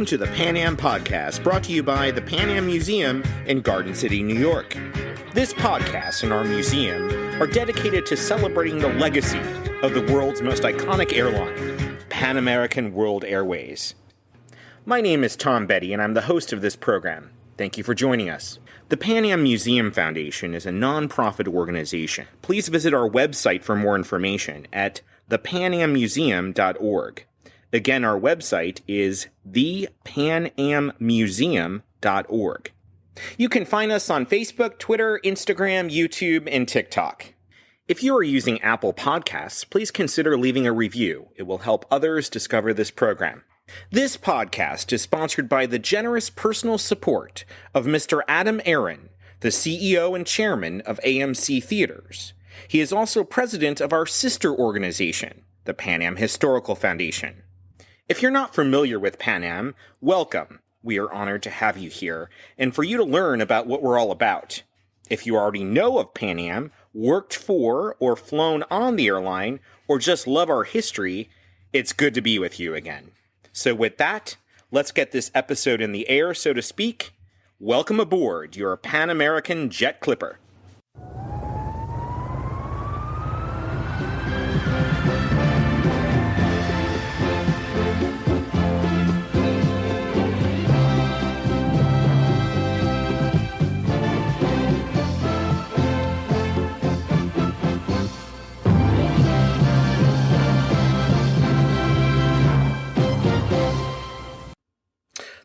Welcome to the Pan Am Podcast, brought to you by the Pan Am Museum in Garden City, New York. This podcast and our museum are dedicated to celebrating the legacy of the world's most iconic airline, Pan American World Airways. My name is Tom Betty, and I'm the host of this program. Thank you for joining us. The Pan Am Museum Foundation is a non-profit organization. Please visit our website for more information at thepanammuseum.org. Again, our website is thepanammuseum.org. You can find us on Facebook, Twitter, Instagram, YouTube, and TikTok. If you are using Apple Podcasts, please consider leaving a review. It will help others discover this program. This podcast is sponsored by the generous personal support of Mr. Adam Aaron, the CEO and chairman of AMC Theaters. He is also president of our sister organization, the Pan Am Historical Foundation. If you're not familiar with Pan Am, welcome. We are honored to have you here and for you to learn about what we're all about. If you already know of Pan Am, worked for or flown on the airline, or just love our history, it's good to be with you again. So with that, let's get this episode in the air, so to speak. Welcome aboard your Pan American Jet Clipper.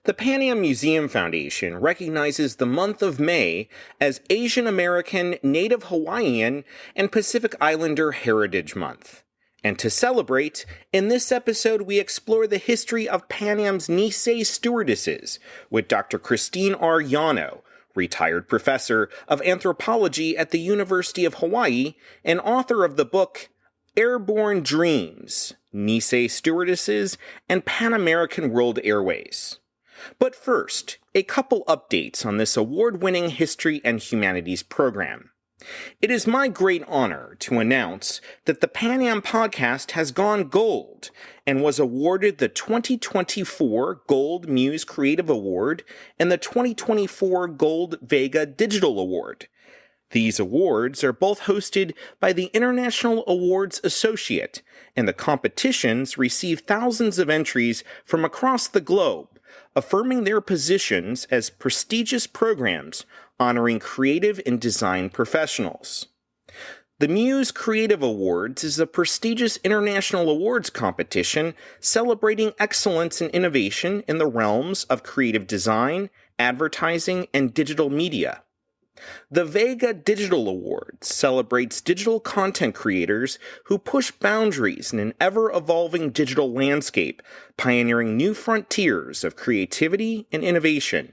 The Pan Am Museum Foundation recognizes the month of May as Asian American, Native Hawaiian, and Pacific Islander Heritage Month. And to celebrate, in this episode we explore the history of Pan Am's Nisei Stewardesses with Dr. Christine R. Yano, retired professor of anthropology at the University of Hawaii and author of the book Airborne Dreams, Nisei Stewardesses, and Pan American World Airways. But first, a couple updates on this award-winning history and humanities program. It is my great honor to announce that the Pan Am Podcast has gone gold and was awarded the 2024 Gold Muse Creative Award and the 2024 Gold Vega Digital Award. These awards are both hosted by the International Awards Associate, and the competitions receive thousands of entries from across the globe, affirming their positions as prestigious programs honoring creative and design professionals. The Muse Creative Awards is a prestigious international awards competition celebrating excellence and innovation in the realms of creative design, advertising, and digital media. The Vega Digital Awards celebrates digital content creators who push boundaries in an ever-evolving digital landscape, pioneering new frontiers of creativity and innovation.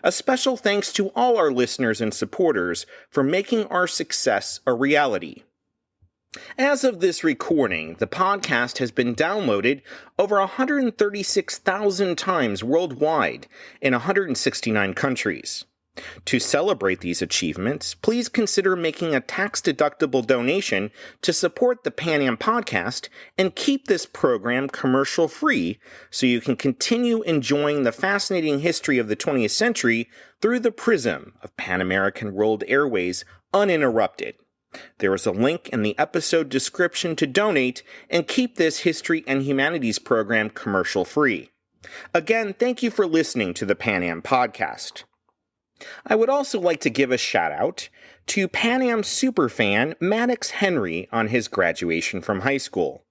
A special thanks to all our listeners and supporters for making our success a reality. As of this recording, the podcast has been downloaded over 136,000 times worldwide in 169 countries. To celebrate these achievements, please consider making a tax-deductible donation to support the Pan Am Podcast and keep this program commercial-free so you can continue enjoying the fascinating history of the 20th century through the prism of Pan American World Airways uninterrupted. There is a link in the episode description to donate and keep this history and humanities program commercial-free. Again, thank you for listening to the Pan Am Podcast. I would also like to give a shout-out to Pan Am superfan Maddox Henry on his graduation from high school.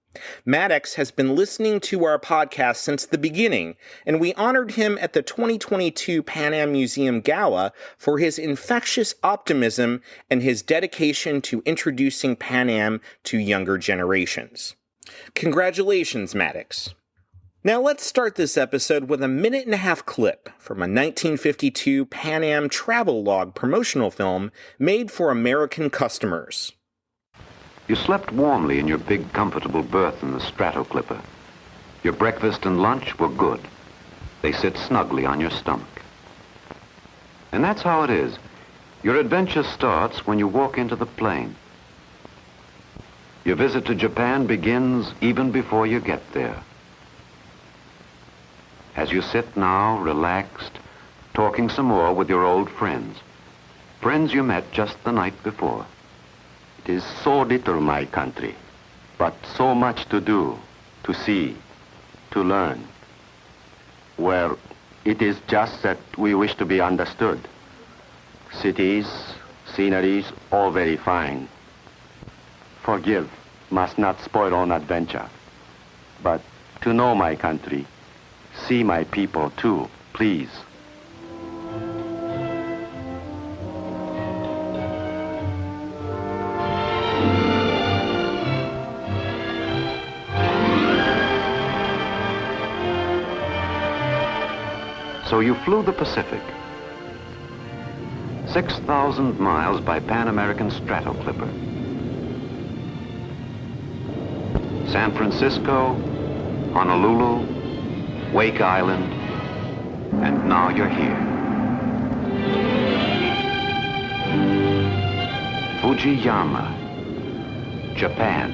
Maddox has been listening to our podcast since the beginning, and we honored him at the 2022 Pan Am Museum Gala for his infectious optimism and his dedication to introducing Pan Am to younger generations. Congratulations, Maddox. Now let's start this episode with a minute-and-a-half clip from a 1952 Pan Am travel log promotional film made for American customers. You slept warmly in your big, comfortable berth in the Stratoclipper. Your breakfast and lunch were good. They sit snugly on your stomach. And that's how it is. Your adventure starts when you walk into the plane. Your visit to Japan begins even before you get there. as you sit now, relaxed, talking some more with your old friends. Friends you met just the night before. It is so little, my country, but so much to do, to see, to learn. Where it is just that we wish to be understood. Cities, sceneries, all very fine. Forgive, must not spoil on adventure. But to know my country, see my people too, please. So you flew the Pacific. 6,000 miles by Pan American Stratoclipper. San Francisco, Honolulu, Wake Island, and now you're here. Fujiyama, Japan.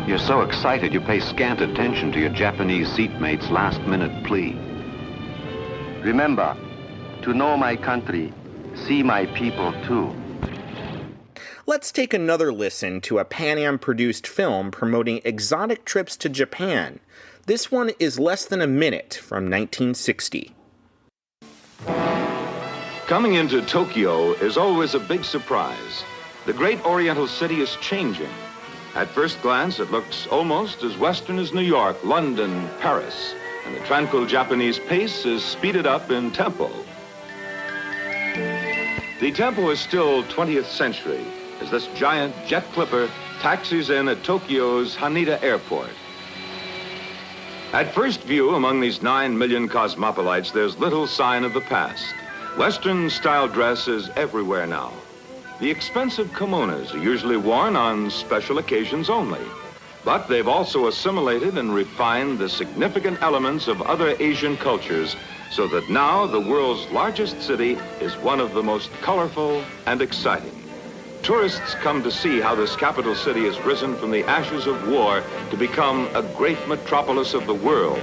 You're so excited you pay scant attention to your Japanese seatmate's last-minute plea. Remember, to know my country, see my people too. Let's take another listen to a Pan Am-produced film promoting exotic trips to Japan. This one is less than a minute from 1960. Coming into Tokyo is always a big surprise. The great Oriental city is changing. At first glance, it looks almost as Western as New York, London, Paris. And the tranquil Japanese pace is speeded up in tempo. The tempo is still 20th century as this giant jet clipper taxis in at Tokyo's Haneda Airport. At first view, among these 9 million cosmopolites, there's little sign of the past. Western-style dress is everywhere now. The expensive kimonos are usually worn on special occasions only. But they've also assimilated and refined the significant elements of other Asian cultures so that now the world's largest city is one of the most colorful and exciting. Tourists come to see how this capital city has risen from the ashes of war to become a great metropolis of the world.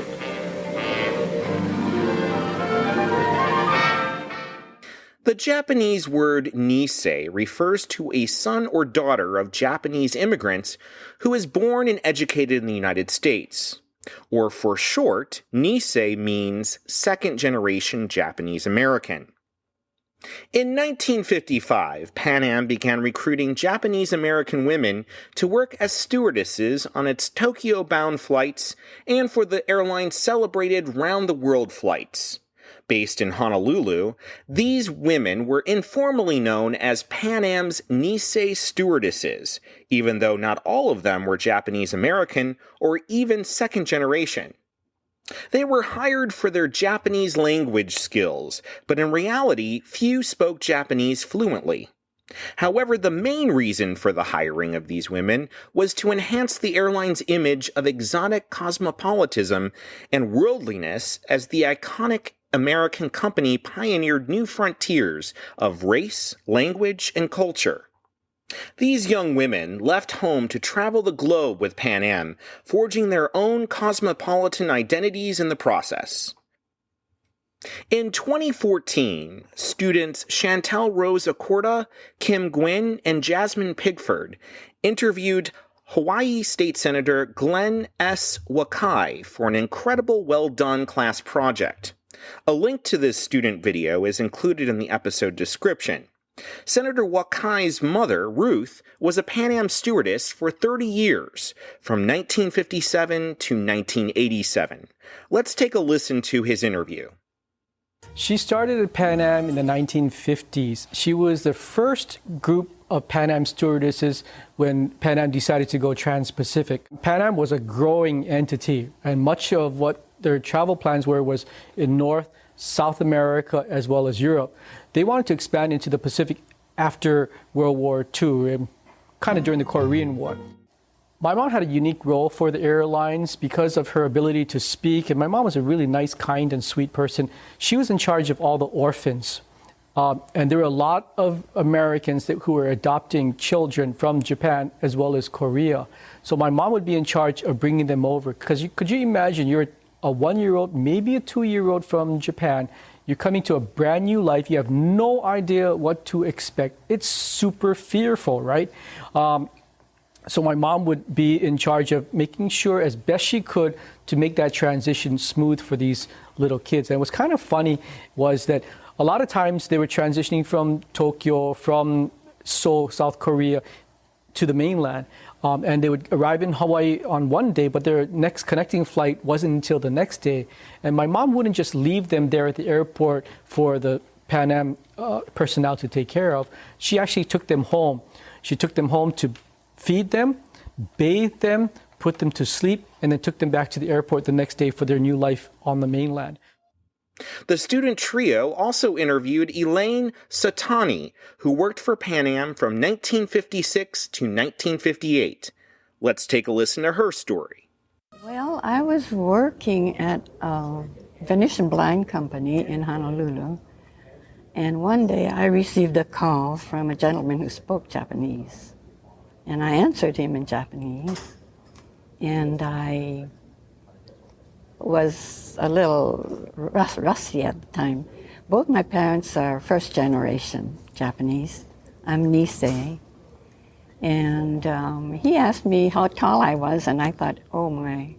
The Japanese word Nisei refers to a son or daughter of Japanese immigrants who is born and educated in the United States. Or for short, Nisei means second-generation Japanese American. In 1955, Pan Am began recruiting Japanese American women to work as stewardesses on its Tokyo-bound flights and for the airline's celebrated round-the-world flights. Based in Honolulu, these women were informally known as Pan Am's Nisei Stewardesses, even though not all of them were Japanese American or even second generation. They were hired for their Japanese language skills, but in reality, few spoke Japanese fluently. However, the main reason for the hiring of these women was to enhance the airline's image of exotic cosmopolitanism and worldliness as the iconic American company pioneered new frontiers of race, language, and culture. These young women left home to travel the globe with Pan Am, forging their own cosmopolitan identities in the process. In 2014, students Chantel Rose Acorda, Kim Gwynn, and Jasmine Pigford interviewed Hawaii State Senator Glenn S. Wakai for an incredible well-done class project. A link to this student video is included in the episode description. Senator Wakai's mother, Ruth, was a Pan Am stewardess for 30 years, from 1957 to 1987. Let's take a listen to his interview. She started at Pan Am in the 1950s. She was the first group of Pan Am stewardesses when Pan Am decided to go trans-Pacific. Pan Am was a growing entity, and much of what their travel plans was in North, South America, as well as Europe. They wanted to expand into the Pacific after World War II, kind of during the Korean War. My mom had a unique role for the airlines because of her ability to speak, and my mom was a really nice, kind, and sweet person. She was in charge of all the orphans, and there were a lot of Americans who were adopting children from Japan as well as Korea. So my mom would be in charge of bringing them over, because could you imagine you're a 1-year-old, maybe a 2-year-old from Japan. You're coming to a brand new life. You have no idea what to expect. It's super fearful, right? So my mom would be in charge of making sure as best she could to make that transition smooth for these little kids. And what's kind of funny was that a lot of times they were transitioning from Tokyo, from Seoul, South Korea, to the mainland. And they would arrive in Hawaii on one day, but their next connecting flight wasn't until the next day. And my mom wouldn't just leave them there at the airport for the Pan Am personnel to take care of. She actually took them home. She took them home to feed them, bathe them, put them to sleep, and then took them back to the airport the next day for their new life on the mainland. The student trio also interviewed Elaine Satani, who worked for Pan Am from 1956 to 1958. Let's take a listen to her story. Well, I was working at a Venetian blind company in Honolulu, and one day I received a call from a gentleman who spoke Japanese. And I answered him in Japanese, and I was a little rusty at the time. Both my parents are first generation Japanese. I'm Nisei. And he asked me how tall I was, and I thought, oh my,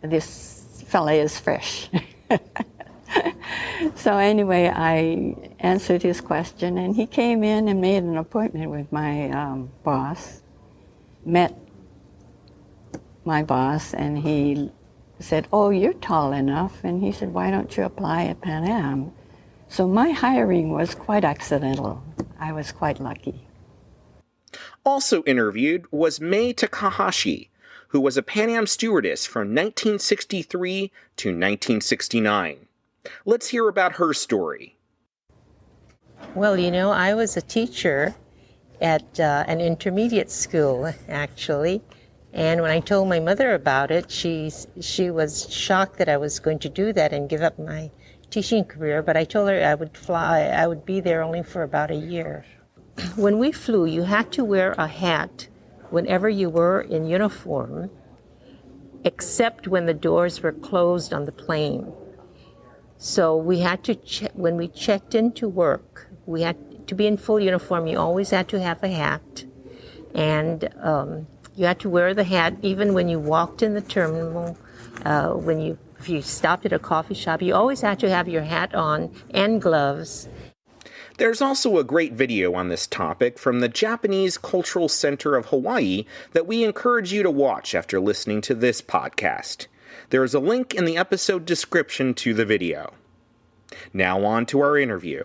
this fella is fresh. So anyway, I answered his question, and he came in and made an appointment with my boss, met my boss, and he said, oh, you're tall enough. And he said, why don't you apply at Pan Am? So my hiring was quite accidental. I was quite lucky. Also interviewed was Mei Takahashi, who was a Pan Am stewardess from 1963 to 1969. Let's hear about her story. Well, I was a teacher at an intermediate school, actually. And when I told my mother about it, she was shocked that I was going to do that and give up my teaching career. But I told her I would be there only for about a year. When we flew, you had to wear a hat whenever you were in uniform, except when the doors were closed on the plane. So we had to when we checked into work, we had to be in full uniform. You always had to have a hat, and you had to wear the hat even when you walked in the terminal. If you stopped at a coffee shop, you always had to have your hat on and gloves. There's also a great video on this topic from the Japanese Cultural Center of Hawaii that we encourage you to watch after listening to this podcast. There is a link in the episode description to the video. Now on to our interview.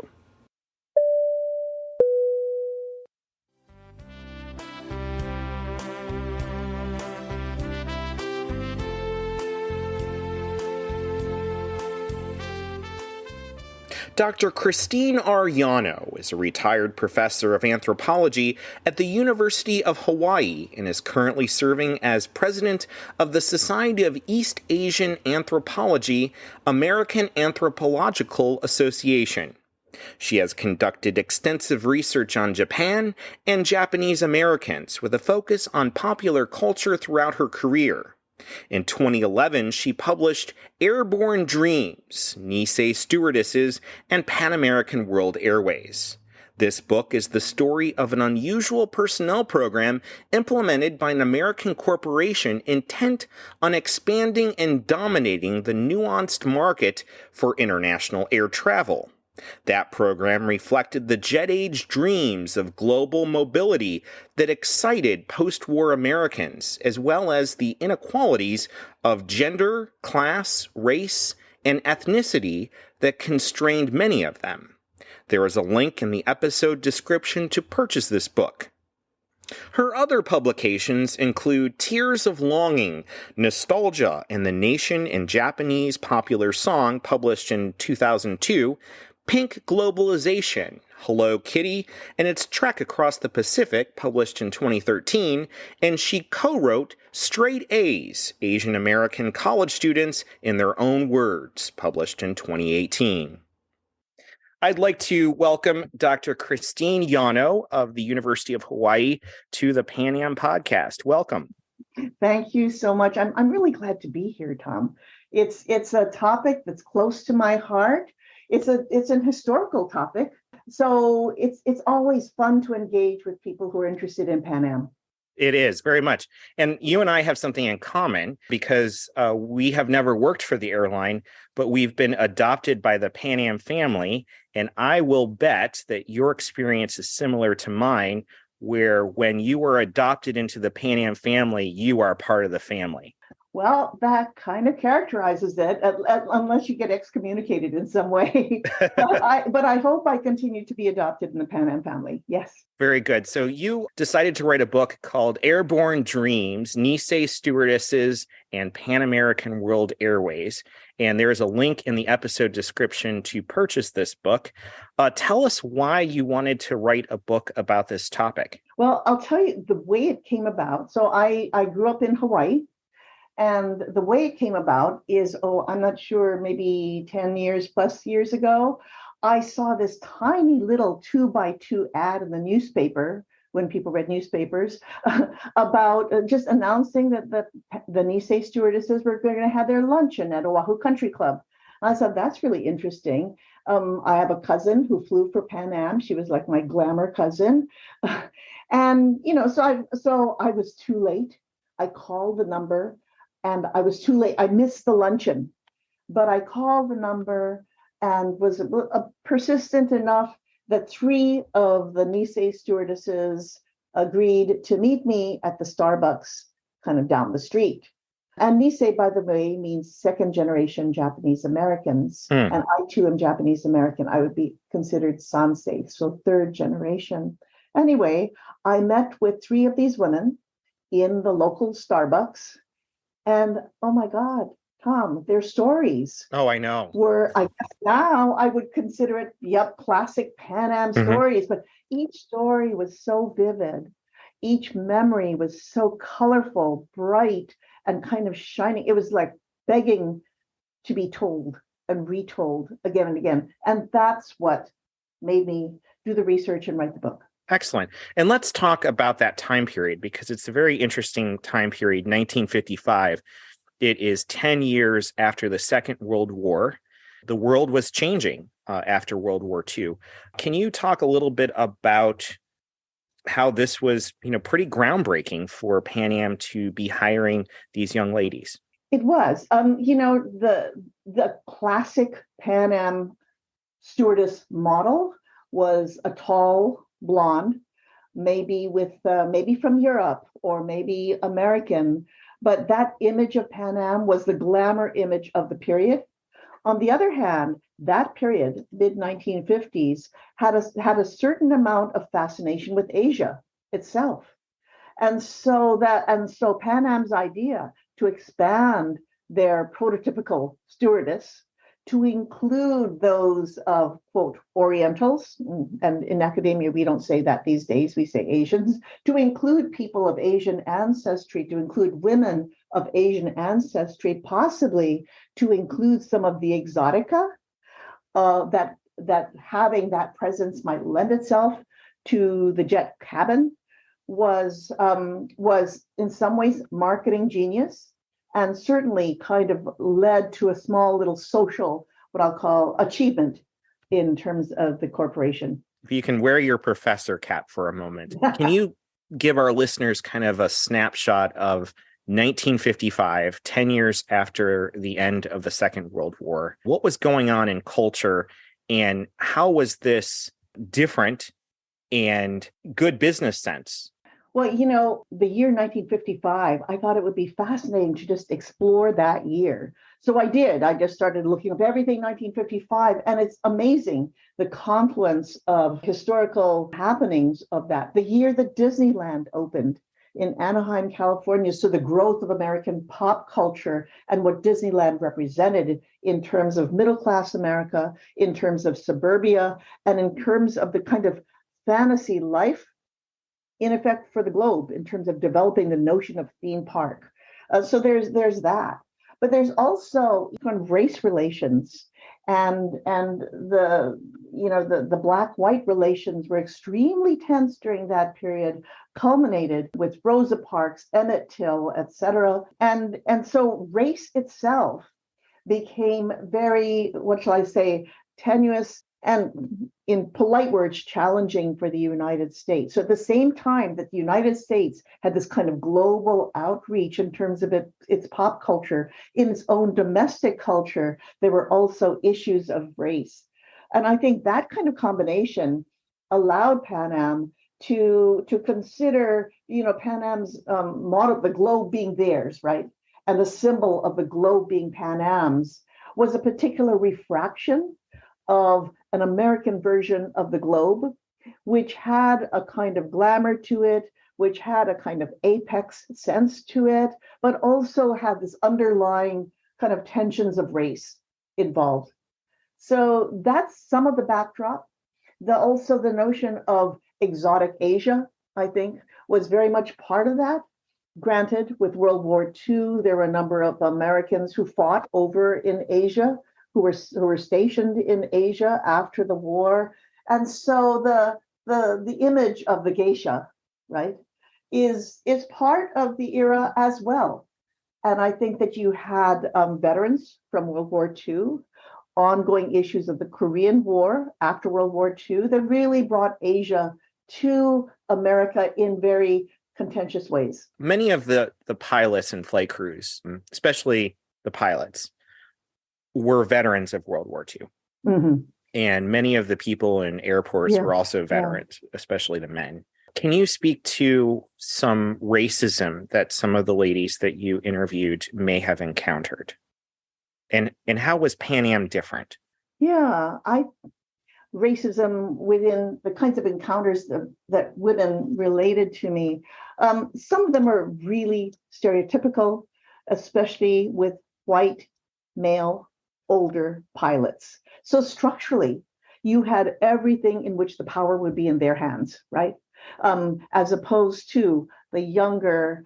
Dr. Christine R. Yano is a retired professor of anthropology at the University of Hawaii and is currently serving as president of the Society of East Asian Anthropology, American Anthropological Association. She has conducted extensive research on Japan and Japanese Americans with a focus on popular culture throughout her career. In 2011, she published Airborne Dreams, Nisei Stewardesses, and Pan American World Airways. This book is the story of an unusual personnel program implemented by an American corporation intent on expanding and dominating the nuanced market for international air travel. That program reflected the jet-age dreams of global mobility that excited post-war Americans, as well as the inequalities of gender, class, race, and ethnicity that constrained many of them. There is a link in the episode description to purchase this book. Her other publications include Tears of Longing, Nostalgia, and the Nation in Japanese Popular Song, published in 2002, Pink Globalization, Hello Kitty, and its Trek Across the Pacific, published in 2013, and she co-wrote Straight A's, Asian American College Students in Their Own Words, published in 2018. I'd like to welcome Dr. Christine Yano of the University of Hawaii to the Pan Am podcast. Welcome. Thank you so much. I'm really glad to be here, Tom. It's a topic that's close to my heart. It's an historical topic. So it's always fun to engage with people who are interested in Pan Am. It is very much. And you and I have something in common because we have never worked for the airline, but we've been adopted by the Pan Am family. And I will bet that your experience is similar to mine, where when you were adopted into the Pan Am family, you are part of the family. Well, that kind of characterizes it, unless you get excommunicated in some way. But I hope I continue to be adopted in the Pan Am family. Yes. Very good. So you decided to write a book called Airborne Dreams, Nisei, Stewardesses, and Pan American World Airways. And there is a link in the episode description to purchase this book. Tell us why you wanted to write a book about this topic. Well, I'll tell you the way it came about. So I grew up in Hawaii. And the way it came about is, I'm not sure, maybe 10 years plus years ago, I saw this tiny little 2x2 ad in the newspaper, when people read newspapers, about just announcing that the Nisei stewardesses were going to have their luncheon at Oahu Country Club. I thought, that's really interesting. I have a cousin who flew for Pan Am. She was like my glamour cousin. And, so I was too late. I called the number. And I was too late. I missed the luncheon, but I called the number and was persistent enough that 3 of the Nisei stewardesses agreed to meet me at the Starbucks kind of down the street. And Nisei, by the way, means second generation Japanese Americans. And I too am Japanese American. I would be considered Sansei, so third generation. Anyway, I met with 3 of these women in the local Starbucks. And oh my God, Tom, their stories. Oh, I know. Were, I guess now I would consider it, classic Pan Am stories. But each story was so vivid. Each memory was so colorful, bright, and kind of shining. It was like begging to be told and retold again and again. And that's what made me do the research and write the book. Excellent. And let's talk about that time period, because it's a very interesting time period, 1955. It is 10 years after the Second World War. The world was changing after World War II. Can you talk a little bit about how this was, pretty groundbreaking for Pan Am to be hiring these young ladies? It was. The classic Pan Am stewardess model was a tall blonde, maybe from Europe or maybe American, but that image of Pan Am was the glamour image of the period. On the other hand, that period, mid-1950s, had a certain amount of fascination with Asia itself. And so Pan Am's idea to expand their prototypical stewardess to include those of, quote, Orientals, and in academia, we don't say that these days, we say Asians, to include people of Asian ancestry, to include women of Asian ancestry, possibly to include some of the exotica, that having that presence might lend itself to the jet cabin was in some ways marketing genius. And certainly kind of led to a small little social, what I'll call, achievement in terms of the corporation. If you can wear your professor cap for a moment, can you give our listeners kind of a snapshot of 1955, 10 years after the end of the Second World War? What was going on in culture, and how was this different and good business sense? Well, the year 1955, I thought it would be fascinating to just explore that year. So I did. I just started looking up everything 1955, and it's amazing the confluence of historical happenings of that. The year that Disneyland opened in Anaheim, California. So the growth of American pop culture and what Disneyland represented in terms of middle-class America, in terms of suburbia, and in terms of the kind of fantasy life in effect for the globe in terms of developing the notion of theme park. So there's that, but there's also kind of race relations, and the black-white relations were extremely tense during that period, culminated with Rosa Parks, Emmett Till, etc. And so race itself became very, what shall I say, tenuous and, in polite words, challenging for the United States. So at the same time that the United States had this kind of global outreach in terms of its pop culture, in its own domestic culture, there were also issues of race. And I think that kind of combination allowed Pan Am to consider, Pan Am's model, the globe being theirs, right? And the symbol of the globe being Pan Am's was a particular refraction of an American version of the globe, which had a kind of glamour to it, which had a kind of apex sense to it, but also had this underlying kind of tensions of race involved. So that's some of the backdrop. Also the notion of exotic Asia, I think, was very much part of that. Granted, with World War II, there were a number of Americans who fought over in Asia, who were stationed in Asia after the war. And so the image of the geisha, right, is part of the era as well. And I think that you had veterans from World War II, ongoing issues of the Korean War after World War II that really brought Asia to America in very contentious ways. Many of the pilots and flight crews, especially the pilots, were veterans of World War II. Mm-hmm. And many of the people in airports were also veterans, especially the men. Can you speak to some racism that some of the ladies that you interviewed may have encountered? And how was Pan Am different? Yeah, racism within the kinds of encounters that women related to me, some of them are really stereotypical, especially with white, male, older pilots. So structurally, you had everything in which the power would be in their hands, right? As opposed to the younger,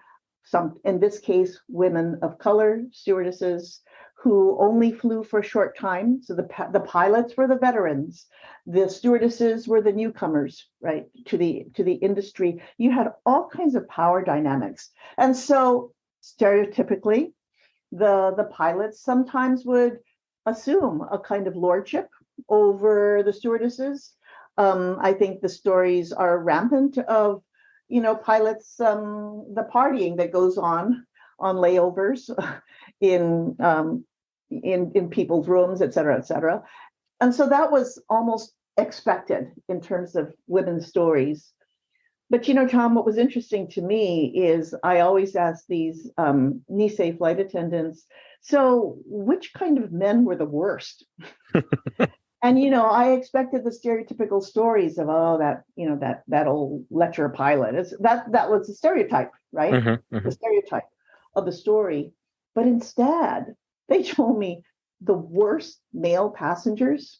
in this case, women of color, stewardesses, who only flew for a short time. So the pilots were the veterans, the stewardesses were the newcomers, right, to the industry. You had all kinds of power dynamics. And so stereotypically, the pilots sometimes would assume a kind of lordship over the stewardesses. I think the stories are rampant of, pilots, the partying that goes on layovers in people's rooms, et cetera, et cetera. And so that was almost expected in terms of women's stories. But, Tom, what was interesting to me is I always ask these Nisei flight attendants, so which kind of men were the worst? And, I expected the stereotypical stories of, that old lecher pilot. That was the stereotype, right? Mm-hmm, mm-hmm. The stereotype of the story. But instead, they told me the worst male passengers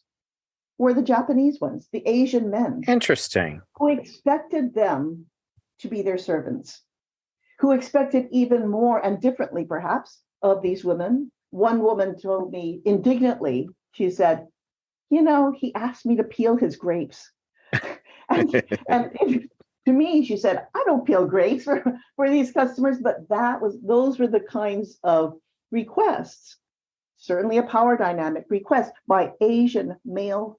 were the Japanese ones, the Asian men. Interesting. Who expected them to be their servants, who expected even more and differently, perhaps, of these women. One woman told me indignantly, she said, he asked me to peel his grapes. and to me, she said, I don't peel grapes for these customers, but those were the kinds of requests, certainly a power dynamic request by Asian male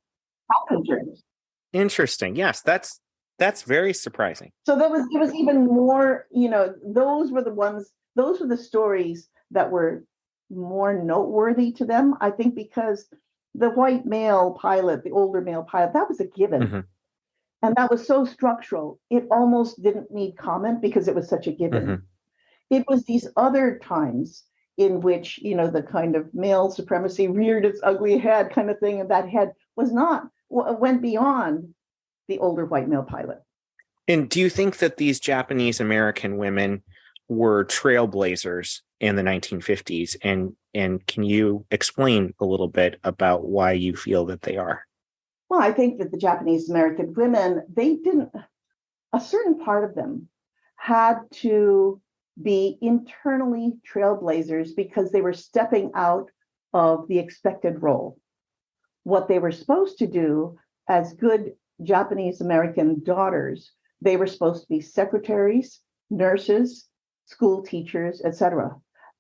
passengers. Interesting. Yes, that's very surprising. So it was even more, those were the stories that were more noteworthy to them, I think, because the white male pilot, the older male pilot, that was a given. Mm-hmm. And that was so structural, it almost didn't need comment because it was such a given. Mm-hmm. It was these other times in which, the kind of male supremacy reared its ugly head kind of thing, and that head went beyond the older white male pilot. And do you think that these Japanese American women were trailblazers in the 1950s? And can you explain a little bit about why you feel that they are? Well, I think that the Japanese American women, a certain part of them had to be internally trailblazers because they were stepping out of the expected role. What they were supposed to do as good Japanese American daughters, they were supposed to be secretaries, nurses, school teachers, etc.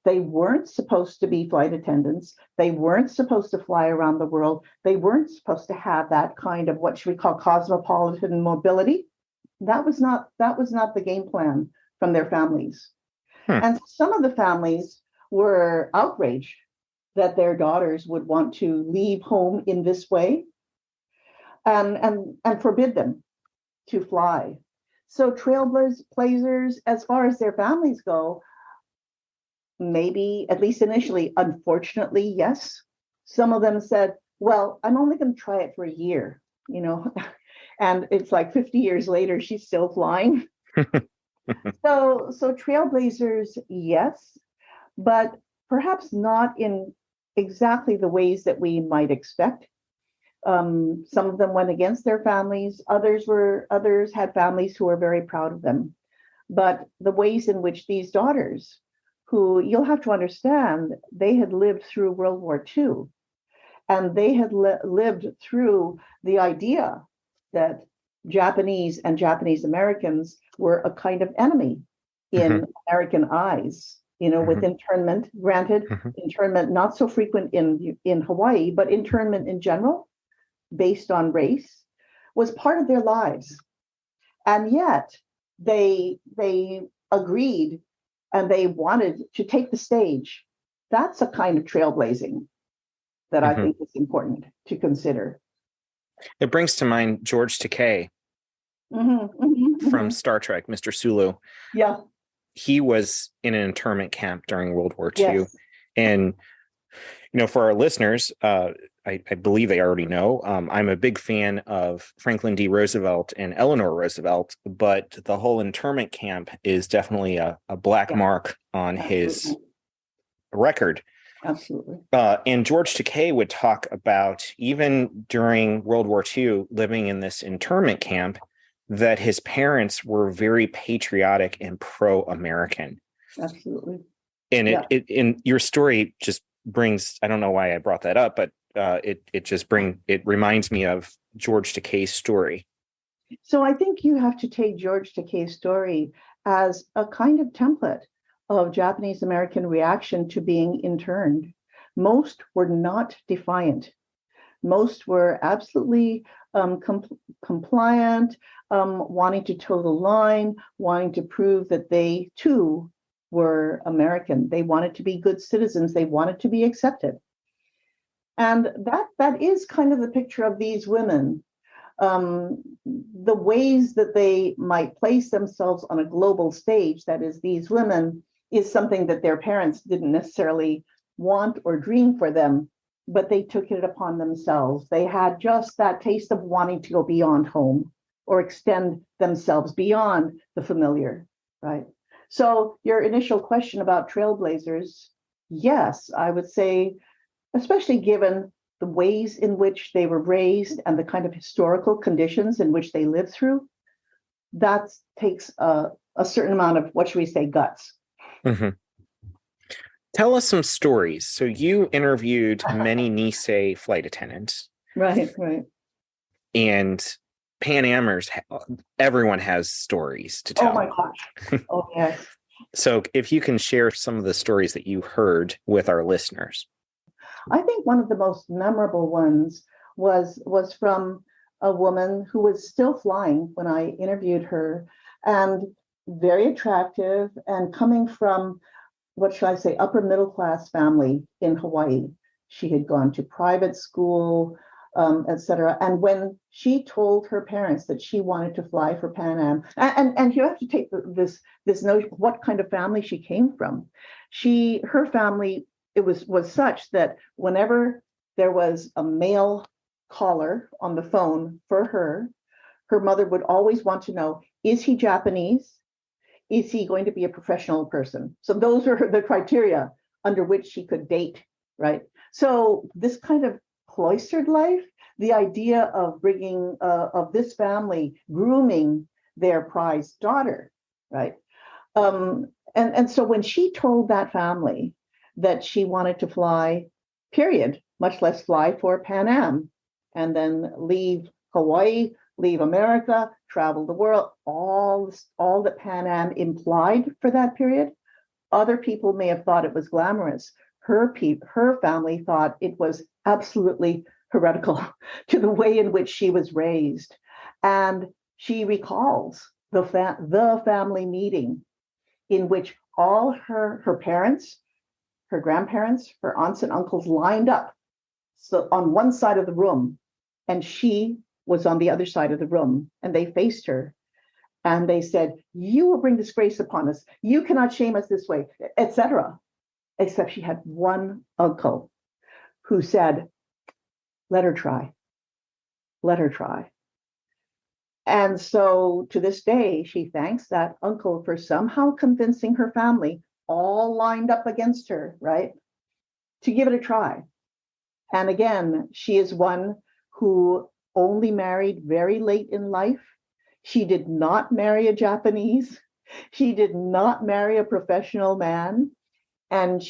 They weren't supposed to be flight attendants. They weren't supposed to fly around the world. They weren't supposed to have that kind of what should we call cosmopolitan mobility. That was not the game plan from their families. And some of the families were outraged that their daughters would want to leave home in this way and forbid them to fly. So trailblazers, as far as their families go, maybe, at least initially, unfortunately, yes. Some of them said, well, I'm only going to try it for a year, and it's like 50 years later, she's still flying. So trailblazers, yes, but perhaps not in exactly the ways that we might expect. Some of them went against their families. Others had families who were very proud of them. But the ways in which these daughters, who you'll have to understand, they had lived through World War II, and they had lived through the idea that Japanese and Japanese Americans were a kind of enemy in American eyes, with internment. Granted, internment not so frequent in Hawaii, but internment in general, based on race, was part of their lives. And yet they agreed and they wanted to take the stage. That's a kind of trailblazing that I think is important to consider. It brings to mind George Takei from Star Trek, Mr. Sulu. Yeah. He was in an internment camp during World War II. Yes. And, for our listeners, I believe they already know, I'm a big fan of Franklin D. Roosevelt and Eleanor Roosevelt, but the whole internment camp is definitely a black mark on his record. Absolutely. And George Takei would talk about, even during World War II, living in this internment camp, that his parents were very patriotic and pro-American. Absolutely. And it in your story just brings, I don't know why I brought that up, but it reminds me of George Takei's story. So I think you have to take George Takei's story as a kind of template of Japanese American reaction to being interned. Most were not defiant. Most were absolutely compliant, wanting to toe the line, wanting to prove that they too were American. They wanted to be good citizens. They wanted to be accepted. And that is kind of the picture of these women. The ways that they might place themselves on a global stage, that is, these women, is something that their parents didn't necessarily want or dream for them, but they took it upon themselves. They had just that taste of wanting to go beyond home or extend themselves beyond the familiar, right? So your initial question about trailblazers, yes, I would say, especially given the ways in which they were raised and the kind of historical conditions in which they lived through, that takes a certain amount of, what should we say, guts. Tell us some stories. So you interviewed many Nisei flight attendants. Right. And Pan Amers, everyone has stories to tell. Oh my gosh. Oh, yes. So if you can share some of the stories that you heard with our listeners. I think one of the most memorable ones was from a woman who was still flying when I interviewed her, and very attractive, and coming from, what should I say, upper middle class family in Hawaii. She had gone to private school, etc. And when she told her parents that she wanted to fly for Pan Am, and you have to take this notion of what kind of family she came from. Her family, it was such that whenever there was a male caller on the phone for her mother would always want to know, is he Japanese? Is he going to be a professional person? So those are the criteria under which she could date, right? So this kind of cloistered life, the idea of bringing, of this family grooming their prized daughter, right? And so when she told that family that she wanted to fly, period, much less fly for Pan Am, and then leave Hawaii, leave America, travel the world, all that Pan Am implied for that period, other people may have thought it was glamorous, her family thought it was absolutely heretical to the way in which she was raised. And she recalls the family meeting in which all her parents, her grandparents, her aunts and uncles lined up so on one side of the room, and she was on the other side of the room, and they faced her. And they said, "You will bring disgrace upon us. You cannot shame us this way," etc. Except she had one uncle who said, "Let her try. Let her try." And so to this day, she thanks that uncle for somehow convincing her family, all lined up against her, right, to give it a try. And again, she is one who only married very late in life. She did not marry a Japanese. She did not marry a professional man. And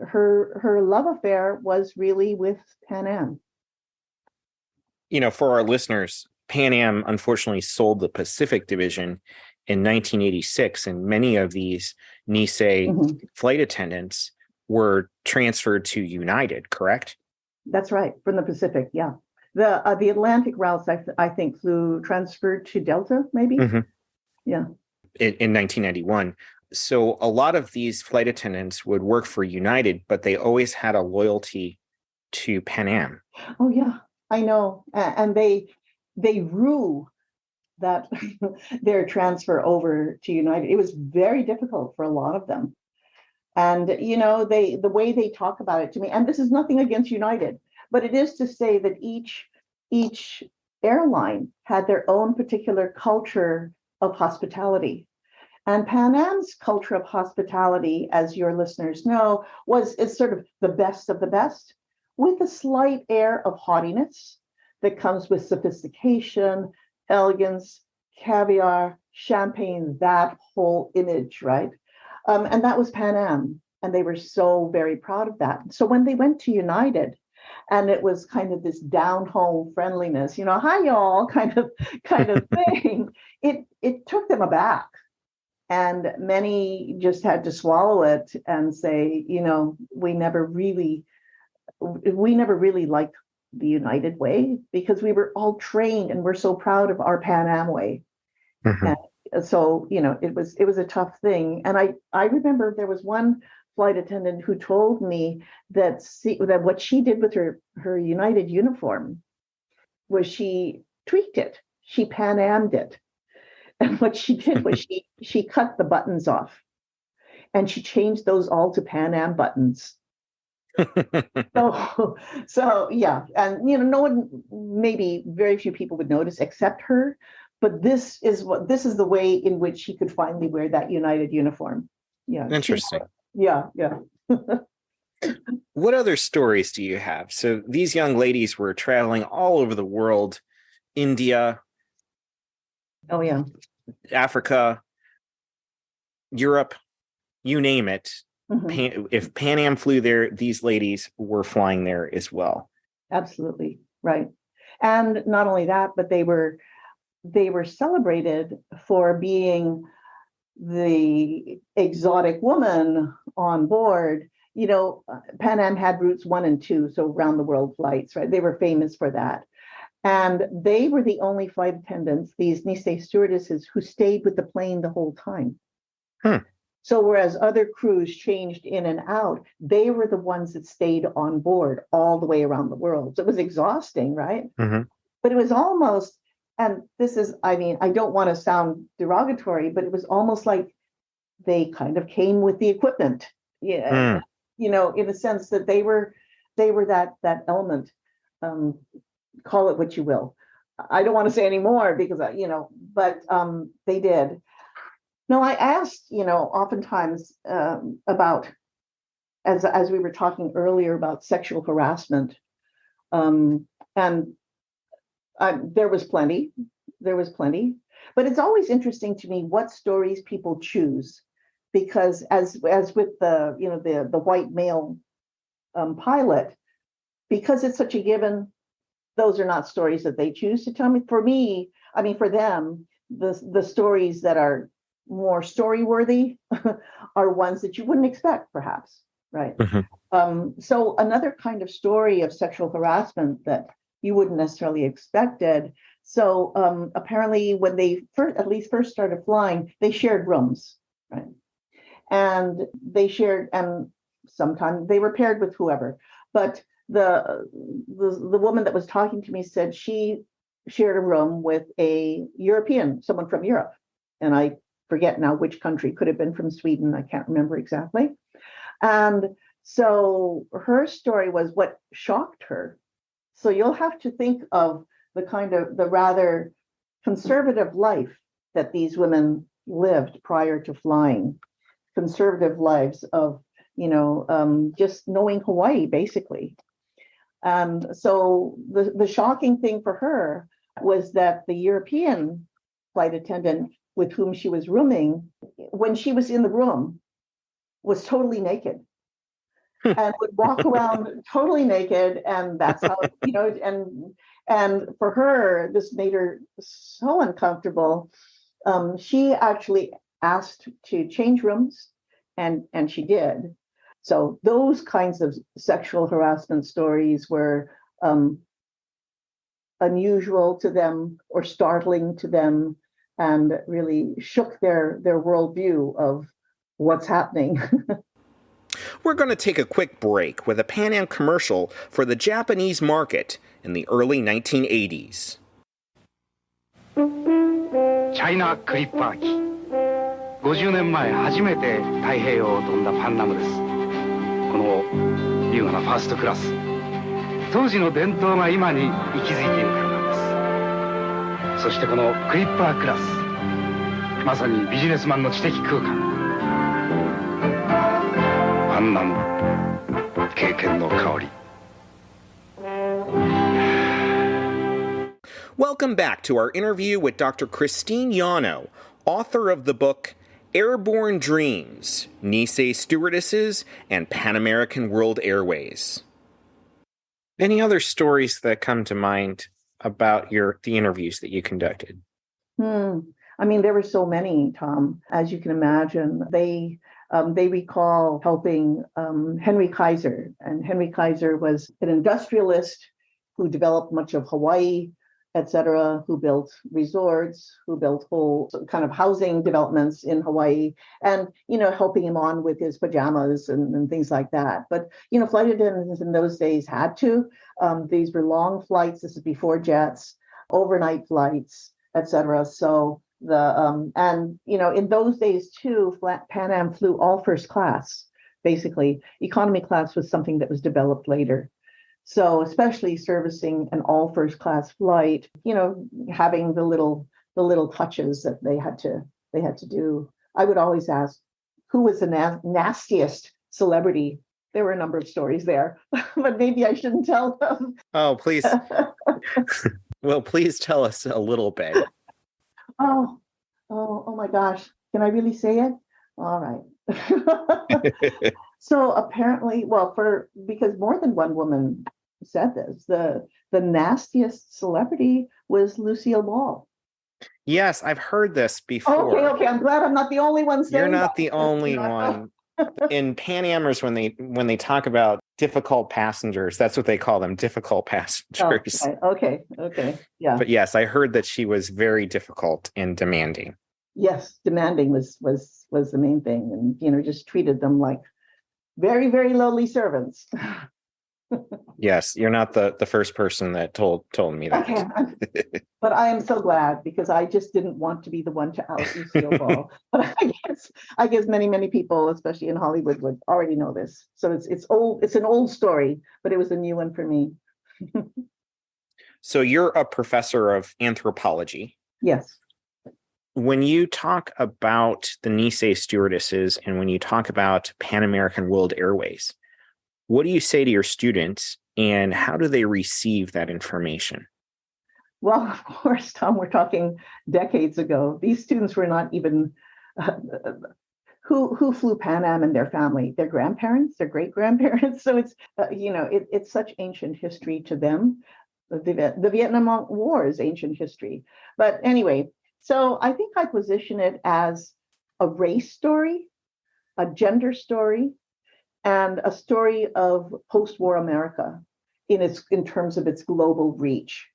her love affair was really with Pan Am. For our listeners, Pan Am unfortunately sold the Pacific division in 1986, and many of these Nisei flight attendants were transferred to United, correct? That's right, from the Pacific, yeah. The Atlantic routes, I think, transferred to Delta, maybe? Yeah. In 1991. So a lot of these flight attendants would work for United, but they always had a loyalty to Pan Am. Oh, yeah, I know. And they rue that their transfer over to United. It was very difficult for a lot of them. And, the way they talk about it to me, and this is nothing against United, but it is to say that each airline had their own particular culture of hospitality. And Pan Am's culture of hospitality, as your listeners know, is sort of the best of the best, with a slight air of haughtiness that comes with sophistication, elegance, caviar, champagne, that whole image, right? And that was Pan Am, and they were so very proud of that. So when they went to United, and it was kind of this down-home friendliness, hi y'all, kind of thing, it took them aback. And many just had to swallow it and say, we never really liked the United way, because we were all trained and we're so proud of our Pan Am way. And so, it was a tough thing. And I remember there was one flight attendant who told me that what she did with her United uniform was she tweaked it. She Pan Am'd it. And what she did was she cut the buttons off, and she changed those all to Pan Am buttons. So yeah, and no one, maybe very few people would notice except her, but this is the way in which she could finally wear that United uniform. Yeah, interesting. Yeah. What other stories do you have? So these young ladies were traveling all over the world, India. Oh yeah. Africa, Europe, you name it. If Pan Am flew there, these ladies were flying there as well. Absolutely, right. And not only that, but they were celebrated for being the exotic woman on board. Pan Am had routes 1 and 2, so round the world flights, right? They were famous for that. And they were the only flight attendants, these Nisei stewardesses, who stayed with the plane the whole time. So whereas other crews changed in and out, they were the ones that stayed on board all the way around the world. So it was exhausting, right? But it was almost, and this is, I don't want to sound derogatory, but it was almost like they kind of came with the equipment. Yeah, in a sense that they were that element. Call it what you will. I don't want to say any more because, but they did. No, I asked, oftentimes about, as we were talking earlier about sexual harassment, and there was plenty, but it's always interesting to me what stories people choose, because as with the white male pilot, because it's such a given, those are not stories that they choose to tell me. For me, for them, the stories that are more story worthy are ones that you wouldn't expect, perhaps, right? So another kind of story of sexual harassment that you wouldn't necessarily expected. So apparently when they first started flying, they shared rooms, right? And they shared, and sometimes they were paired with whoever. But the woman that was talking to me said she shared a room with a European, someone from Europe. And I forget now which country, could have been from Sweden, I can't remember exactly. And so her story was what shocked her. So you'll have to think of the rather conservative life that these women lived prior to flying, conservative lives of, just knowing Hawaii, basically. And so the shocking thing for her was that the European flight attendant with whom she was rooming, when she was in the room, was totally naked and would walk around totally naked. And that's how, and for her, this made her so uncomfortable. She actually asked to change rooms, and she did. So those kinds of sexual harassment stories were unusual to them or startling to them, and really shook their worldview of what's happening. We're going to take a quick break with a Pan Am commercial for the Japanese market in the early 1980s. チャイナクリッパー機50年前初めて太平洋を飛んだパンナムです。この優雅なファーストクラス、当時の伝統が今に息づいているからなんです。そしてこのクリッパークラス、まさにビジネスマンの知的空間、パンナム経験の香り。Welcome back to our interview with Dr. Christine Yano, author of the book Airborne Dreams, Nisei Stewardesses, and Pan American World Airways. Any other stories that come to mind about the interviews that you conducted? I mean, there were so many, Tom, as you can imagine. They recall helping Henry Kaiser, and Henry Kaiser was an industrialist who developed much of Hawaii, etc., who built resorts, who built whole kind of housing developments in Hawaii, and, helping him on with his pajamas and things like that. But, flight attendants in those days had to. These were long flights. This is before jets, overnight flights, etc. So in those days too, Pan Am flew all first class. Basically, economy class was something that was developed later. So especially servicing an all first class flight, having the little touches that they had to do. I would always ask, who was the nastiest celebrity? There were a number of stories there, but maybe I shouldn't tell them. Oh, please. Well, please tell us a little bit. Oh my gosh. Can I really say it? All right. So apparently, because more than one woman said this, the nastiest celebrity was Lucille Ball. Yes, I've heard this before. Okay. I'm glad I'm not the only one saying You're not that. the only one. In Pan Amers, when they talk about difficult passengers, that's what they call them, difficult passengers. Okay. Yeah. But yes, I heard that she was very difficult and demanding. Yes, demanding was the main thing, and just treated them like very, very lowly servants. Yes, you're not the first person that told me that. Okay. But I am so glad, because I just didn't want to be the one to out Lucille Ball. But I guess many people, especially in Hollywood, would already know this. So it's old. It's an old story, but it was a new one for me. So you're a professor of anthropology. Yes. When you talk about the Nisei Stewardesses and when you talk about Pan American World Airways, what do you say to your students, and how do they receive that information? Well, of course, Tom, we're talking decades ago. These students were not even who flew Pan Am and their family, their grandparents, their great grandparents. So it's it's such ancient history to them. The Vietnam War is ancient history. But anyway, so I think I position it as a race story, a gender story, and a story of post-war America in terms of its global reach.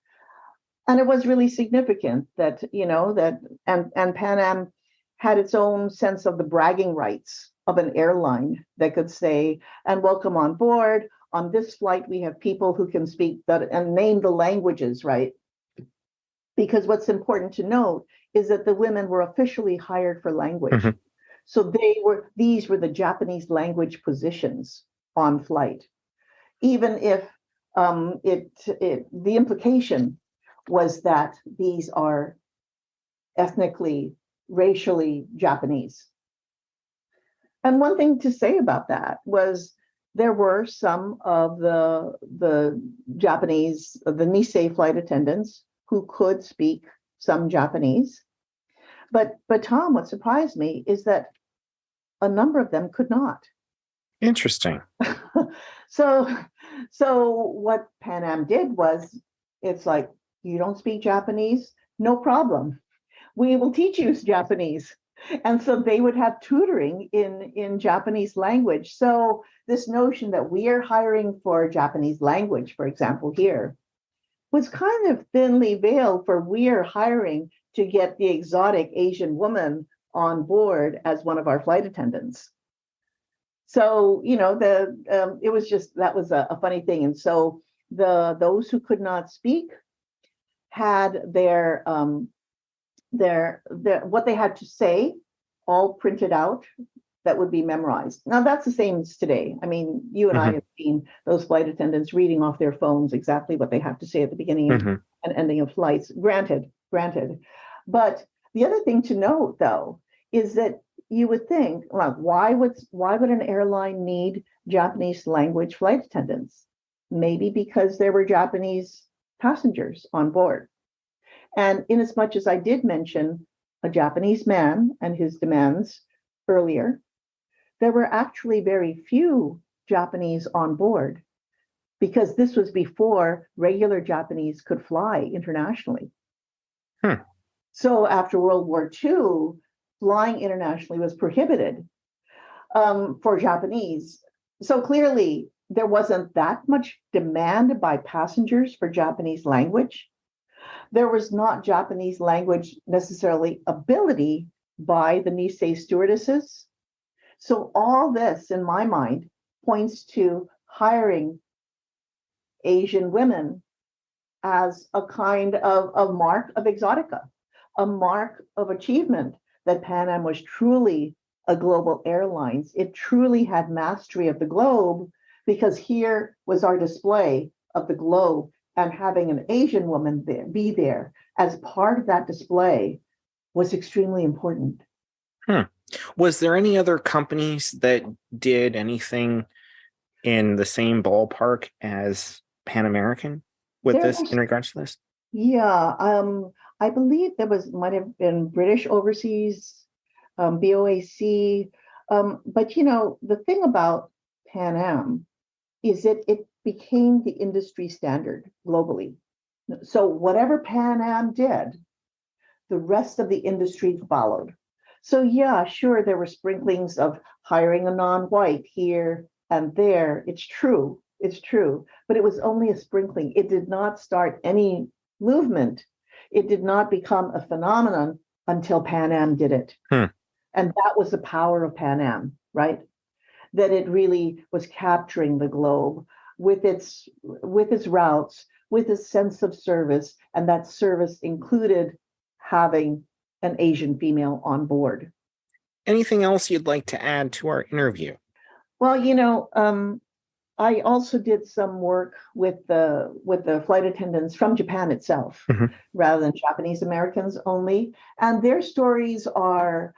And it was really significant that, and Pan Am had its own sense of the bragging rights of an airline that could say, and welcome on board. On this flight, we have people who can speak that and name the languages, right? Because what's important to note is that the women were officially hired for language. Mm-hmm. So these were the Japanese language positions on flight. Even if the implication was that these are ethnically, racially Japanese. And one thing to say about that was there were some of the Japanese, the Nisei flight attendants who could speak some Japanese. But Tom, what surprised me is that a number of them could not. Interesting. So what Pan Am did was, it's like, you don't speak Japanese? No problem. We will teach you Japanese. And so they would have tutoring in Japanese language. So this notion that we are hiring for Japanese language, for example, here, was kind of thinly veiled for we are hiring to get the exotic Asian woman on board as one of our flight attendants. So, it was just, that was a funny thing. And so those who could not speak had their what they had to say all printed out that would be memorized. Now that's the same as today. I mean, you and I have seen those flight attendants reading off their phones exactly what they have to say at the beginning and ending of flights. Granted. But the other thing to note, though, is that you would think, well, why would an airline need Japanese language flight attendants? Maybe because there were Japanese passengers on board. And inasmuch as I did mention a Japanese man and his demands earlier, there were actually very few Japanese on board because this was before regular Japanese could fly internationally. So after World War II, flying internationally was prohibited for Japanese. So clearly, there wasn't that much demand by passengers for Japanese language. There was not Japanese language necessarily ability by the Nisei stewardesses. So all this, in my mind, points to hiring Asian women as a kind of mark of exotica, a mark of achievement that Pan Am was truly a global airline. It truly had mastery of the globe because here was our display of the globe, and having an Asian woman be there as part of that display was extremely important. Was there any other companies that did anything in the same ballpark as Pan American in regards to this? Yeah, I believe might have been British Overseas, BOAC. But the thing about Pan Am is that it became the industry standard globally. So whatever Pan Am did, the rest of the industry followed. So yeah, sure, there were sprinklings of hiring a non-white here and there. It's true, but it was only a sprinkling. It did not start any movement. It did not become a phenomenon until Pan Am did it. And that was the power of Pan Am, right? That it really was capturing the globe with its routes, with a sense of service, and that service included having an Asian female on board. Anything else you'd like to add to our interview? Well, I also did some work with the flight attendants from Japan itself, rather than Japanese Americans only, and their stories are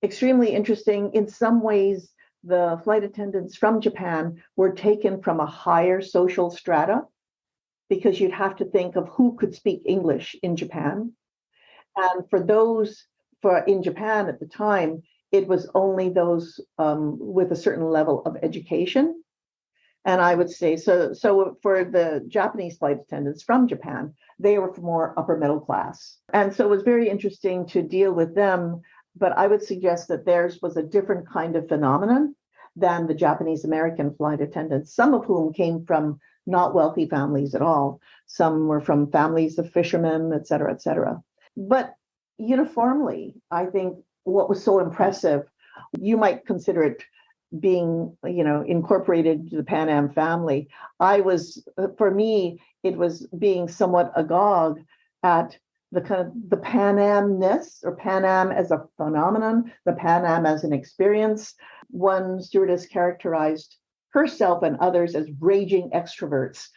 extremely interesting. In some ways, the flight attendants from Japan were taken from a higher social strata because you'd have to think of who could speak English in Japan. And in Japan at the time, it was only those with a certain level of education. And I would say, so for the Japanese flight attendants from Japan, they were more upper middle class. And so it was very interesting to deal with them but I would suggest that theirs was a different kind of phenomenon than the Japanese American flight attendants, some of whom came from not wealthy families at all. Some were from families of fishermen, et cetera, et cetera. But uniformly, I think what was so impressive, you might consider it being, incorporated into the Pan Am family. For me, it was being somewhat agog at the kind of the Pan Am-ness, or Pan Am as a phenomenon, the Pan Am as an experience. One stewardess characterized herself and others as raging extroverts.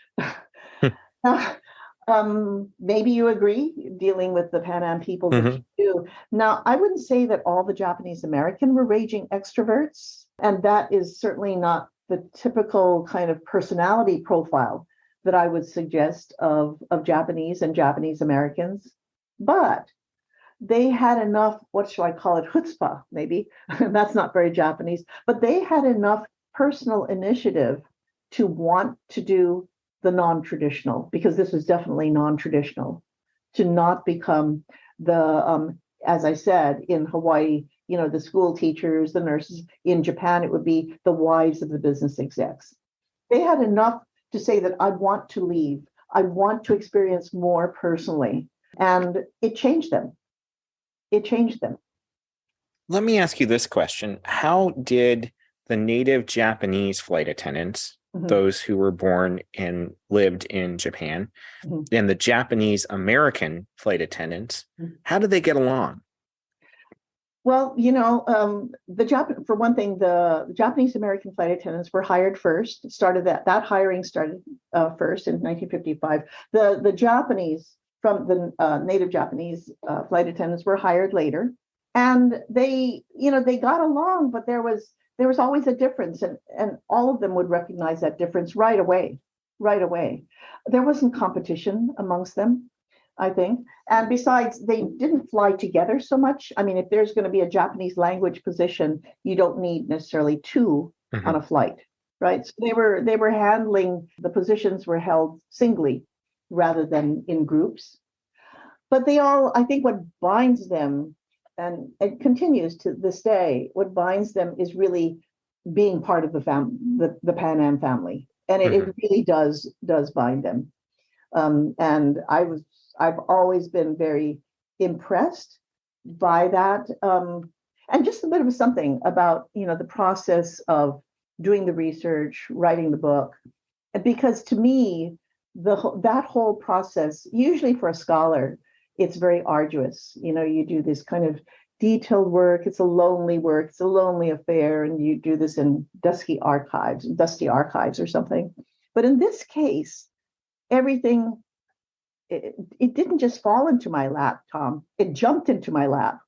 Maybe you agree, dealing with the Pan Am people that you do. Now, I wouldn't say that all the Japanese American were raging extroverts, and that is certainly not the typical kind of personality profile that I would suggest of Japanese and Japanese Americans. But they had enough, what shall I call it, chutzpah, maybe. That's not very Japanese, but they had enough personal initiative to want to do the non-traditional, because this was definitely non-traditional, to not become the, as I said, in Hawaii, the school teachers, the nurses. In Japan, it would be the wives of the business execs. They had enough to say that I want to leave. I want to experience more personally. And it changed them. It changed them. Let me ask you this question. How did the native Japanese flight attendants, those who were born and lived in Japan, and the Japanese American flight attendants, how did they get along? Well, for one thing, the Japanese American flight attendants were hired first. That hiring started first in 1955. The Japanese, from the native Japanese flight attendants, were hired later, and they got along, but there was always a difference, and all of them would recognize that difference right away. There wasn't competition amongst them, I think. And besides, they didn't fly together so much. I mean, if there's going to be a Japanese language position, you don't need necessarily two on a flight, right? So they were handling, the positions were held singly rather than in groups. But I think what binds them, and it continues to this day, what binds them is really being part of the Pan Am family. And it really does bind them. And I've always been very impressed by that. And just a bit of something about, the process of doing the research, writing the book, because to me, that whole process, usually for a scholar, it's very arduous. You do this kind of detailed work. It's a lonely work. It's a lonely affair. And you do this in dusty archives or something. But in this case, everything, it didn't just fall into my lap, Tom. It jumped into my lap.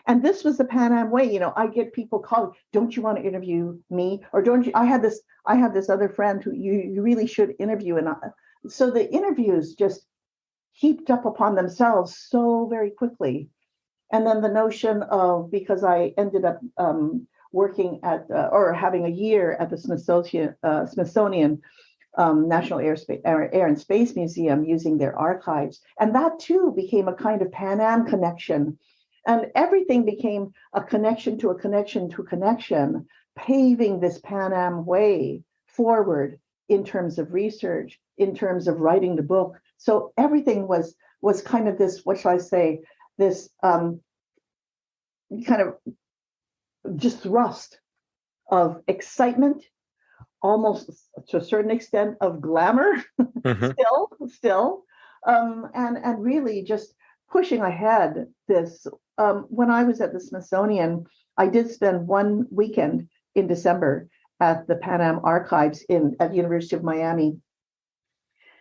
And this was the Pan Am way. I get people calling, don't you want to interview me? Or don't you? I have this other friend who you really should interview. And so the interviews just heaped up upon themselves so very quickly. And then the notion of, because I ended up working at, or having a year at the Smithsonian National Air and Space Museum, using their archives. And that too became a kind of Pan Am connection. And everything became a connection to a connection to a connection, paving this Pan Am way forward in terms of research, in terms of writing the book. So everything was kind of this, what shall I say, this kind of just thrust of excitement, almost to a certain extent of glamour, still, and really just pushing ahead this. When I was at the Smithsonian, I did spend one weekend in December at the Pan Am Archives at the University of Miami.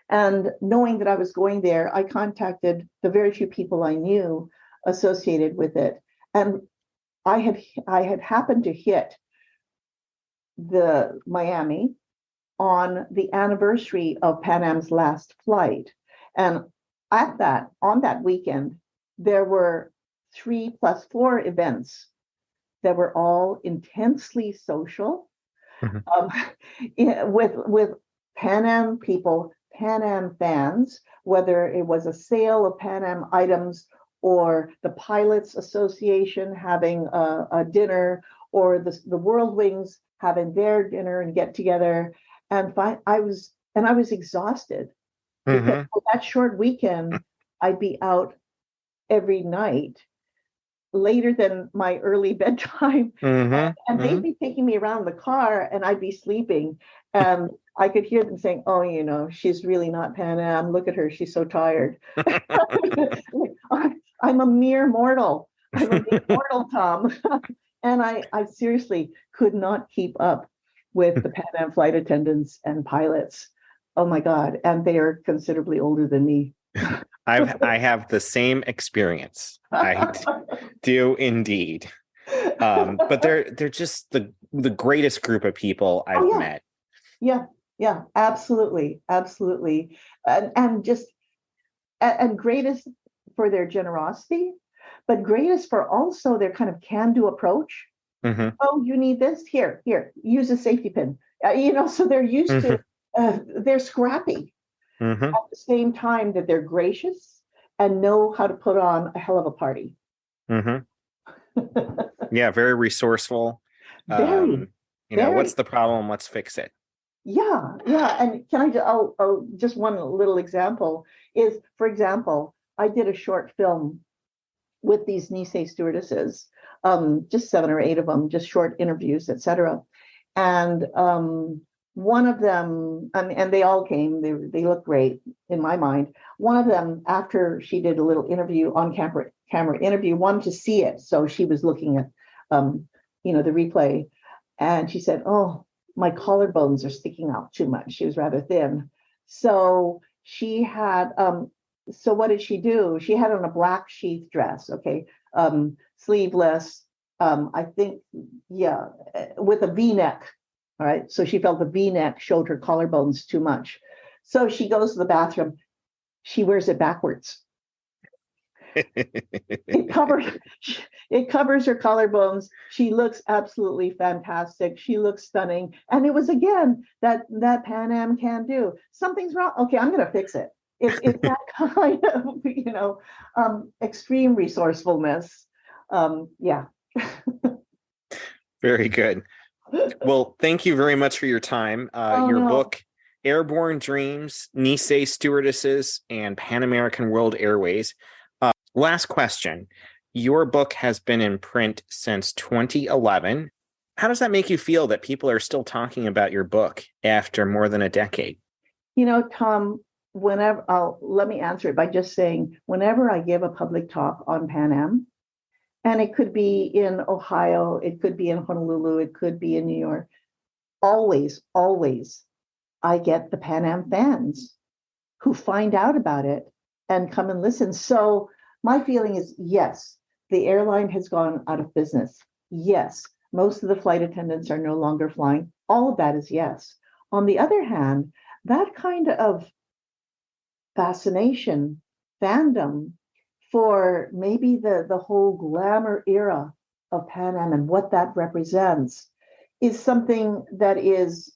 And knowing that I was going there, I contacted the very few people I knew associated with it. And I had happened to hit the Miami on the anniversary of Pan Am's last flight. And on that weekend, there were 3 + 4 events that were all intensely social, with Pan Am people, Pan Am fans, whether it was a sale of Pan Am items or the Pilots Association having a dinner, or the World Wings having their dinner and get together. And I was exhausted because for that short weekend, I'd be out every night later than my early bedtime. And they'd be taking me around the car and I'd be sleeping. And I could hear them saying, oh, you know, she's really not Pan Am. Look at her. She's so tired. I'm a mere mortal. I'm a mere mortal, Tom. And I seriously could not keep up with the Pan Am flight attendants and pilots. Oh my God. And they are considerably older than me. I have the same experience. I do indeed. But they're just the greatest group of people I've met. Yeah, absolutely. And greatest for their generosity, but greatest for also their kind of can-do approach. Oh, you need this? Here, use a safety pin. So they're used to, they're scrappy. At the same time that they're gracious and know how to put on a hell of a party. Yeah, very resourceful. Very. What's the problem? Let's fix it. Yeah. And can I'll just one little example is, for example, I did a short film with these Nisei stewardesses, just 7 or 8 of them, just short interviews, etc. And one of them, and they all came, they look great in my mind. One of them, after she did a little interview, on camera interview, wanted to see it. So she was looking at, the replay, and she said, oh, my collarbones are sticking out too much. She was rather thin. So she had, so what did she do? She had on a black sheath dress, sleeveless, I think, with a V-neck. All right. So she felt the V-neck showed her collarbones too much. So she goes to the bathroom. She wears it backwards. It covers her collarbones. She looks absolutely fantastic. She looks stunning. And it was, again, that Pan Am can do. Something's wrong. Okay, I'm going to fix it. It's that kind of, extreme resourcefulness. Yeah. Very good. Well, thank you very much for your time. Book, Airborne Dreams, Nisei Stewardesses, and Pan American World Airways. Last question. Your book has been in print since 2011. How does that make you feel that people are still talking about your book after more than a decade? Tom, let me answer it by just saying, whenever I give a public talk on Pan Am, and it could be in Ohio, it could be in Honolulu, it could be in New York, always, I get the Pan Am fans who find out about it and come and listen. So my feeling is, yes, the airline has gone out of business. Yes, most of the flight attendants are no longer flying. All of that is yes. On the other hand, that kind of fascination, fandom for maybe the whole glamour era of Pan Am and what that represents is something that is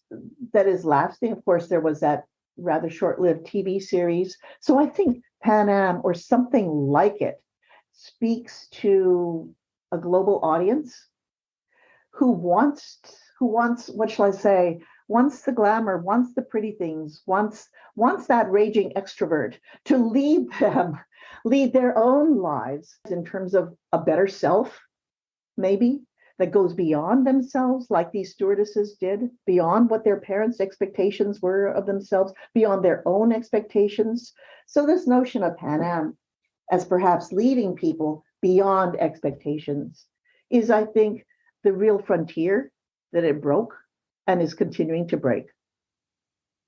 lasting. Of course, there was that rather short-lived TV series. So I think Pan Am, or something like it, speaks to a global audience who wants, what shall I say, wants the glamour, wants the pretty things, wants that raging extrovert to lead their own lives in terms of a better self, maybe, that goes beyond themselves, like these stewardesses did, beyond what their parents' expectations were of themselves, beyond their own expectations. So this notion of Pan Am as perhaps leading people beyond expectations is, I think, the real frontier that it broke and is continuing to break.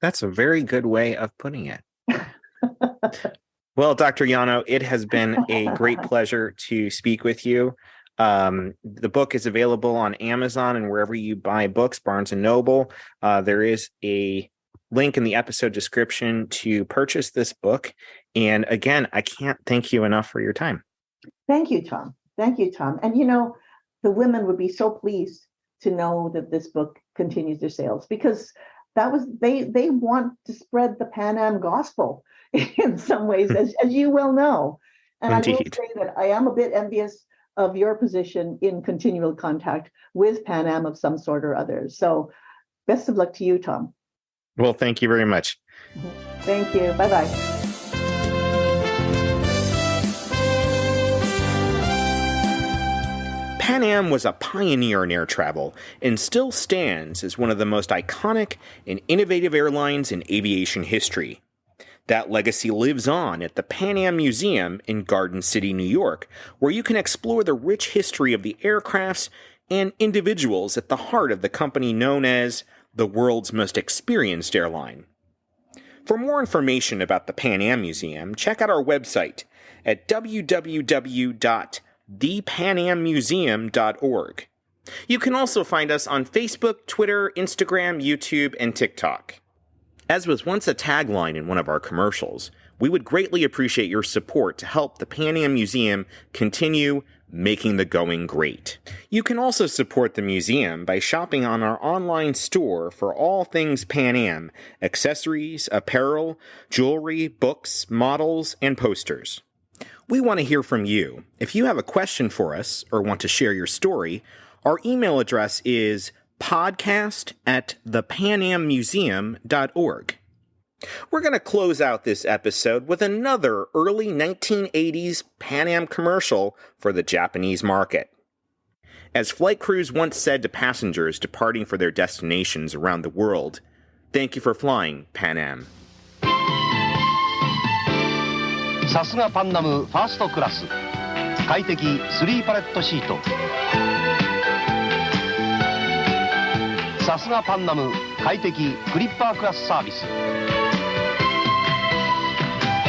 That's a very good way of putting it. Well, Dr. Yano, it has been a great pleasure to speak with you. The book is available on Amazon and wherever you buy books, Barnes & Noble. There is a link in the episode description to purchase this book. And again, I can't thank you enough for your time. Thank you, Tom. And the women would be so pleased to know that this book continues their sales, because that was they want to spread the Pan Am gospel in some ways, as you well know. And Indeed. I will say that I am a bit envious of your position in continual contact with Pan Am of some sort or other. So best of luck to you, Tom. Well, thank you very much. Thank you. Bye-bye. Pan Am was a pioneer in air travel and still stands as one of the most iconic and innovative airlines in aviation history. That legacy lives on at the Pan Am Museum in Garden City, New York, where you can explore the rich history of the aircrafts and individuals at the heart of the company known as the world's most experienced airline. For more information about the Pan Am Museum, check out our website at www.thepanammuseum.org. You can also find us on Facebook, Twitter, Instagram, YouTube, and TikTok. As was once a tagline in one of our commercials, we would greatly appreciate your support to help the Pan Am Museum continue making the going great. You can also support the museum by shopping on our online store for all things Pan Am, accessories, apparel, jewelry, books, models, and posters. We want to hear from you. If you have a question for us or want to share your story, our email address is podcast@thepanammuseum.org. We're going to close out this episode with another early 1980s Pan Am commercial for the Japanese market. As flight crews once said to passengers departing for their destinations around the world, "Thank you for flying, Pan Am." さすがパンナムファーストクラス快適3パレットシートさすがパンナム快適クリッパークラスサービス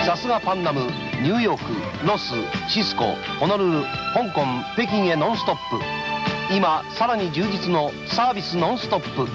さすがパンナムニューヨークロスシスコホノルル香港北京へノンストップ今さらに充実のサービスノンストップ